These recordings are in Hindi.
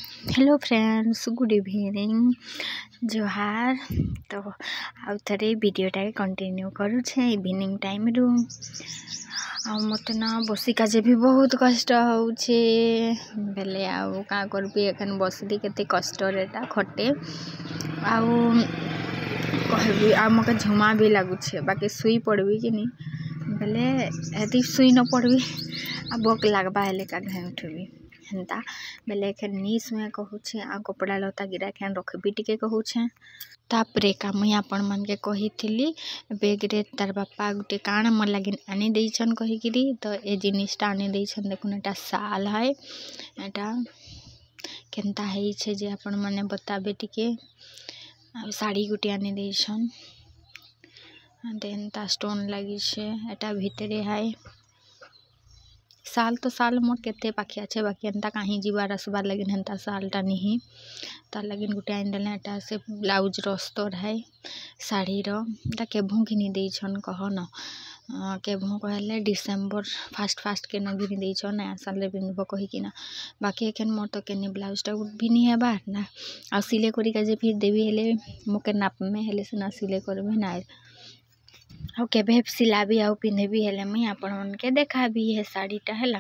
हेलो फ्रेंड्स, गुड इवनिंग, जोहार। तो आउ थे वीडियोटा कंटिन्यू करुछे इवनिंग टाइम रु। मत ना बसिका जे भी बहुत कष्ट होउछे बेले आउ का करबी एखन बसली केते कष्ट रेटा खटे आउ कहबी आ मके झुमा भी लागुछे बाकी सुई पड़बी कि नहीं बेले हेती सुई न पड़बी आ बक लागबा हेले का घे उठबी हेन्ता बेले एखन नीस में कहूछे आ कपड़ा लता गिरा एखन रखबी टिके कहूछे। तापरे का मुई आपण मन के कहिथिली बेग रे तार बापा गुटे काण मोर लागिन आनी देइछन कहिकिरी तो ए जिनिसटा आनी देइछन। देखुन एटा साल है एटा केनता हेइछे जे आपण माने बताबे टिके। साड़ी गुटे आनी देइछन देनता स्टोन लगी छे एटा भितरे है साल तो साल मोर केते बाकी अच्छे बाकी एंता कहीं जीवार आसबार लगिन हेन्ता सालटा नहीं तार लगिन गुटे आइन देले एटा से ब्लाउज रस्तर है साड़ी रा केभू घिनी देइछन कह न केभू कहले डिसेम्बर फास्ट के न घिनी देइछन नया साल रे पिन्धब कहिकिना बाकी एखन मोर तो केनी ब्लाउजटा भी नहीं हेबार ना आ सिले करी का जे फिर देवी हेले मोके नाप में हेले से ना सिले करबे ना आउ केबे सिलाबी आउ पिंधेबी हेले मुई आपण मन के देखाबी हे साड़ीटा हैला।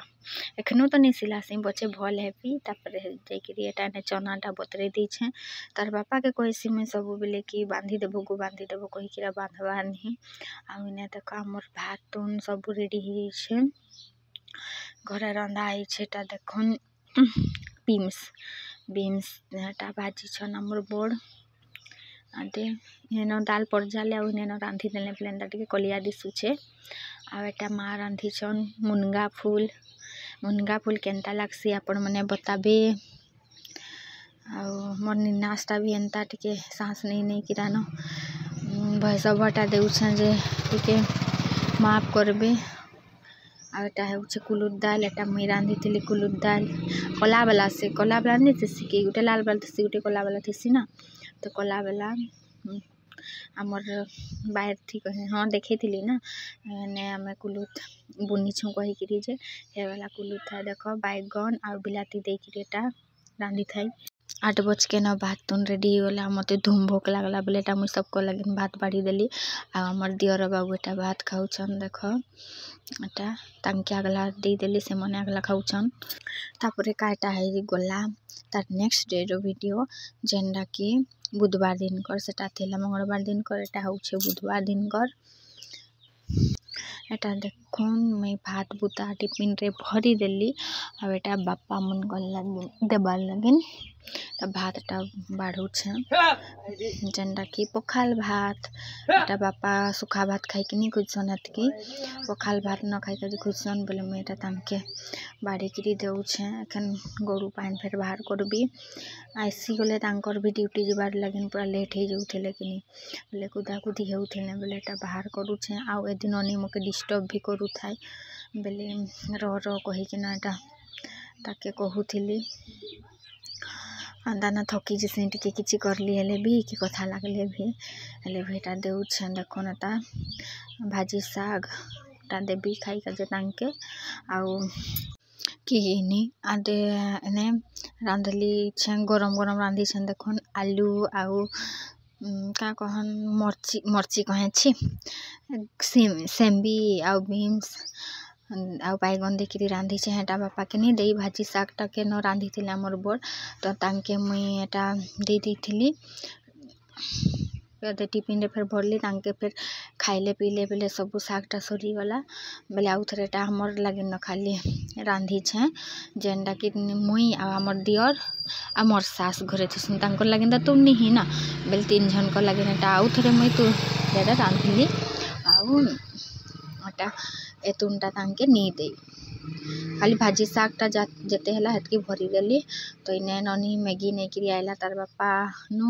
एखनो तो नहीं सिलासी बचे भल हेबी तापर जाइकरी एटा ने चनाटा बतरे दीछे तार बापा के कहसी मुई सब बेले कि बांधी देबो कहिकिरा बांधवा नहीं आउ इने देख हमर भात तुन सब रेडी ही छे घरे रंधा ही छेटा देखुन बीम्स एटा भाजी छन हमर बोर्ड आदे इने दाल पड़ जाले आउ इने रांधी देले प्लेंडा टिके कलिया दिसुछे आ एटा माँ रांधी छन मुनगा फूल केनता लागसी आपण मने बताबे आउ मोर नाश्ता भी एंता टिके सांस नहीं किरानो भैंस भटा देउछन जे टिके माफ करबे आ एटा हेउछे कुलुद दाल एटा मुई रांधी थिली कुलुद दाल कला वाला नहीं थेसी कि गुटे लाल वाला थेसी गुटे कला वाला थेसी ना तो कला वाला आमर बाहर थी कहे हाँ देखे थी ना ने आमे कुलुद बुनी छू कहिकिरी जे हे वाला कुलुद था देख बैगन आ बिलाती देकिरी एटा रांधी थाई 8 बज के न भात तुन रेडी होला मते धूम भोक लागला बेले एटा मुई सबको लगिन भात बाड़ी देली आ हमर दियर बाबू एटा भात खाउछन देख एटा तांके अगला दे देली से मने अगला खाउछन तापरे काटा है गला तार नेक्स्ट डे रो वीडियो जेंडा की बुधवार दिन कर सेटा थेला मंगलवार दिन कर एटा होउछे बुधवार दिन कर एटा देखुन मैं भात बुता टिफिन रे भरी देली आ एटा बापा मन गल्ला देबार लगिन त भातटा बाढ़ुछे जेंडा की पखाल भात एटा बापा सुखा भात खाई कि नहीं खुजसन हतकी पखाल भात न खाई कि खुजसन बोले मैं एटा तांके बाड़ी किरी देउछे एखन गरु पाइन फेर बाहर करबी आइसी गले तांकर भी ड्यूटी जीवार लगिन पूरा लेट हो जाउथेले कि नहीं बोले कुदाकुदी हेउथेले बोले एटा बाहर करुछे आउ एदिन अनी मके डिस्टर्ब भी करू थाई बेले र कहिकिना एटा ताके कहूथिली दाना थकी जैसे टिके किछि करली हेले भी कि कथा लागले भी हेले भी एटा देउछे देखुन एटा भाजी साग एटा देबी खाई का जे तांके आउ किनी आदे एने रांधली छे गरम रांधी छे देखुन आलू आउ का कहन मर्ची कहे छी सेम्बी आउ बीन्स आउ बैगन देखिरी रांधी छे हेटा बापा के नहीं देई भाजी सागटा के न रांधी थिले हमर बोर तो तांके मुई एटा दे देथिली टिफिन रे फिर भरली तांके फिर खाइले पीले बेले सब सागटा सरी गला बेले आउ थरेटा हमर लगे न खाली रांधी छे जेंडा कि मुई आ हमर दियर आ मोर सास घरे थी तांकर लगे त तुम नहीं ना बेले 3 जन को लगे एटा आउ थरे मुई तो एटा रांधिली आउ एटा एतुनटा तांके नी दे खाली भाजी सागटा जेते हला हेतकी भरी देली तो इने ननी मैगी नहीं किरी आइला तार बापा नु